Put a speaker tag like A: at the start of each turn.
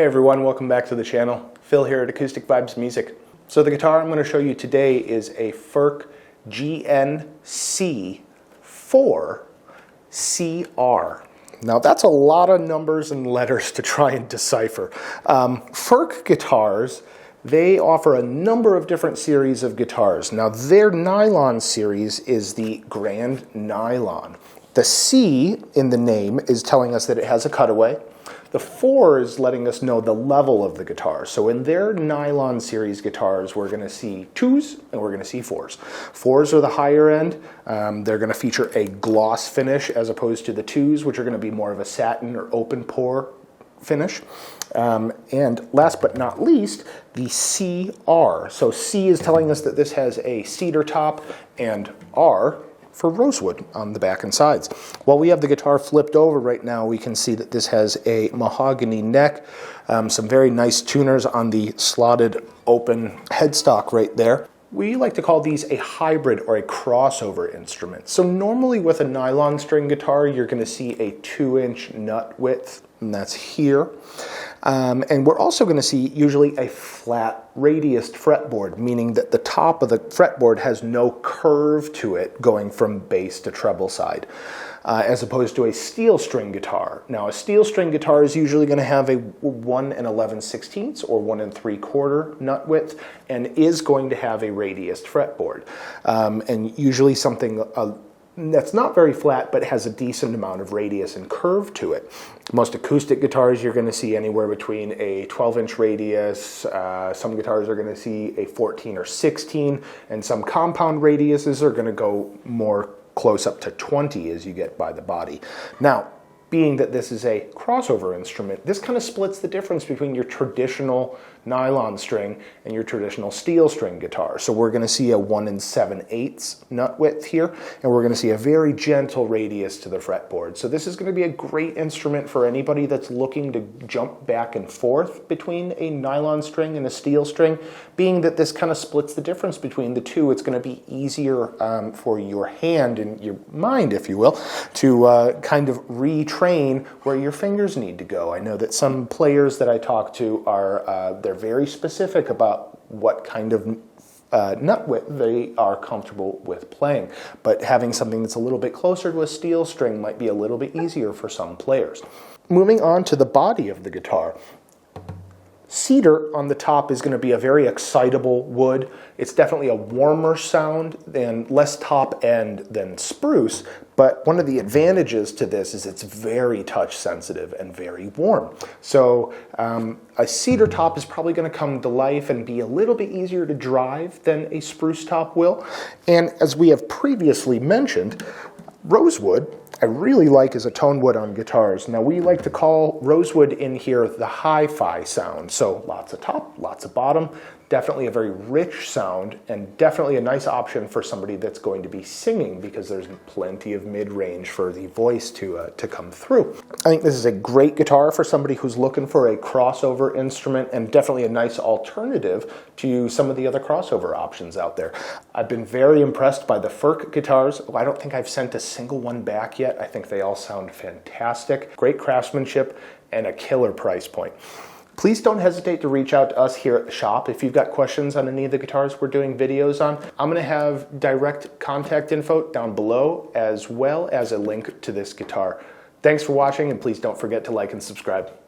A: Hey everyone, welcome back to the channel. Phil here at Acoustic Vibes Music. So the guitar I'm going to show you today is a Furch GNc4-CR. Now that's a lot of numbers and letters to try and decipher. Furch guitars, they offer a number of different series of guitars. Now their nylon series is the Grand Nylon. The C in the name is telling us that it has a cutaway. The 4 is letting us know the level of the guitar. So in their nylon series guitars, we're going to see 2s and we're going to see 4s. 4s are the higher end. They're going to feature a gloss finish as opposed to the 2s, which are going to be more of a satin or open pore finish. And last but not least, the CR. So C is telling us that this has a cedar top, and R for rosewood on the back and sides. While we have the guitar flipped over right now, we can see that this has a mahogany neck, some very nice tuners on the slotted open headstock right there. We like to call these a hybrid or a crossover instrument. So normally with a nylon string guitar, you're going to see a 2-inch nut width, and that's here. And we're also going to see usually a flat radiused fretboard, meaning that the top of the fretboard has no curve to it going from bass to treble side, as opposed to a steel string guitar. Now a steel string guitar is usually going to have a 1 11/16 or 1 3/4 nut width, and is going to have a radiused fretboard, and usually something that's not very flat but has a decent amount of radius and curve to it. Most acoustic guitars you're going to see anywhere between a 12-inch radius, some guitars are going to see a 14 or 16, and some compound radiuses are going to go more close up to 20 as you get by the body. Now, being that this is a crossover instrument, this kind of splits the difference between your traditional nylon string and your traditional steel string guitar. So we're going to see a 1 7/8 nut width here, and we're going to see a very gentle radius to the fretboard. So this is going to be a great instrument for anybody that's looking to jump back and forth between a nylon string and a steel string. Being that this kind of splits the difference between the two, it's going to be easier for your hand and your mind, if you will, to kind of retrain where your fingers need to go. I know that some players that I talk to are they're very specific about what kind of nut width they are comfortable with playing, but having something that's a little bit closer to a steel string might be a little bit easier for some players. Moving on to the body of the guitar. Cedar on the top is going to be a very excitable wood. It's definitely a warmer sound and less top end than spruce, but one of the advantages to this is it's very touch sensitive and very warm. So a cedar top is probably going to come to life and be a little bit easier to drive than a spruce top will. And as we have previously mentioned, rosewood I really like as a tone wood on guitars. Now we like to call rosewood in here the hi-fi sound. So lots of top, lots of bottom, definitely a very rich sound, and definitely a nice option for somebody that's going to be singing, because there's plenty of mid-range for the voice to come through. I think this is a great guitar for somebody who's looking for a crossover instrument, and definitely a nice alternative to some of the other crossover options out there. I've been very impressed by the Furch guitars. I don't think I've sent a single one back yet. I think they all sound fantastic. Great craftsmanship and a killer price point. Please don't hesitate to reach out to us here at the shop if you've got questions on any of the guitars we're doing videos on. I'm going to have direct contact info down below, as well as a link to this guitar. Thanks for watching, and please don't forget to like and subscribe.